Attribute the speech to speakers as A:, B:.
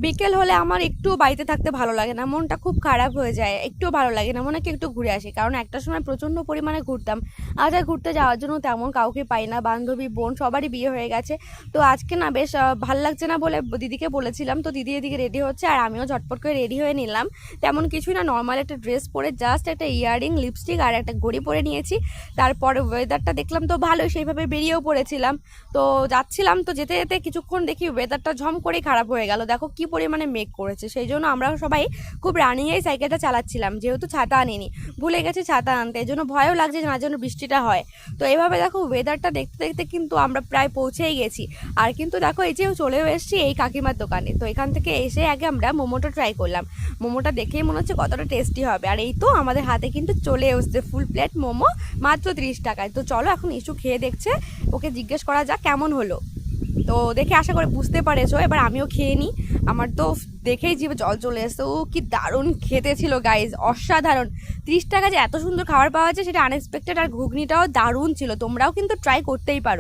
A: বিকেল হলে আমার একটু বাড়িতে থাকতে ভালো লাগে না, মনটা খুব খারাপ হয়ে যায়, একটুও ভালো লাগে না, মনে হয় কি একটু ঘুরে আসি। কারণ একটা সময় প্রচণ্ড পরিমাণে ঘুরতাম, আজ আর ঘুরতে যাওয়ার জন্য তেমন কাউকে পাই না, বান্ধবী বোন সবারই বিয়ে হয়ে গেছে। তো আজকে না বেশ ভাল লাগছে না বলে দিদিকে বলেছিলাম, তো দিদি এদিকে রেডি হচ্ছে আর আমিও ঝটপট করে রেডি হয়ে নিলাম। তেমন কিছুই না, নর্মাল একটা ড্রেস পরে জাস্ট একটা ইয়াররিং, লিপস্টিক আর একটা ঘড়ি পরে নিয়েছি। তারপরে ওয়েদারটা দেখলাম তো ভালোই, সেইভাবে বেরিয়েও পড়েছিলাম। তো যাচ্ছিলাম, তো যেতে যেতে কিছুক্ষণ দেখি ওয়েদারটা ঝম করে খারাপ হয়ে গেল, দেখো কি পরিমাণে মেঘ করেছে। সেই জন্য আমরা সবাই খুব রানিংয়েই সাইকেলটা চালাচ্ছিলাম, যেহেতু ছাতা আনিনি, ভুলে গেছি ছাতা আনতে, এই জন্য ভয়ও লাগছে না যেন বৃষ্টিটা হয়। তো এইভাবে দেখো ওয়েদারটা দেখতে দেখতে কিন্তু আমরা প্রায় পৌঁছেই গেছি। আর কিন্তু দেখো এই যে চলেও এসেছি এই কাকিমার দোকানে। তো এখান থেকে এসে আগে আমরা মোমোটা ট্রাই করলাম, মোমোটা দেখেই মনে হচ্ছে কতটা টেস্টি হবে। আর এই তো আমাদের হাতে কিন্তু চলে এসছে ফুল প্লেট মোমো, মাত্র 30 টাকায়। তো চলো এখন ইস্যু খেয়ে দেখছে, ওকে জিজ্ঞেস করা যাক কেমন হলো। তো দেখে আশা করে বুঝতে পারেছো, এবার আমিও খেয়ে নিই। আমার তো দেখেই জিভে জল চলে এসছে, ও কি দারুণ খেতে ছিল গাইজ, অসাধারণ। 30 টাকা যে এত সুন্দর খাবার পাওয়া যায় সেটা আনএক্সপেক্টেড, আর ঘুগনিটাও দারুণ ছিল। তোমরাও কিন্তু ট্রাই করতেই পারো।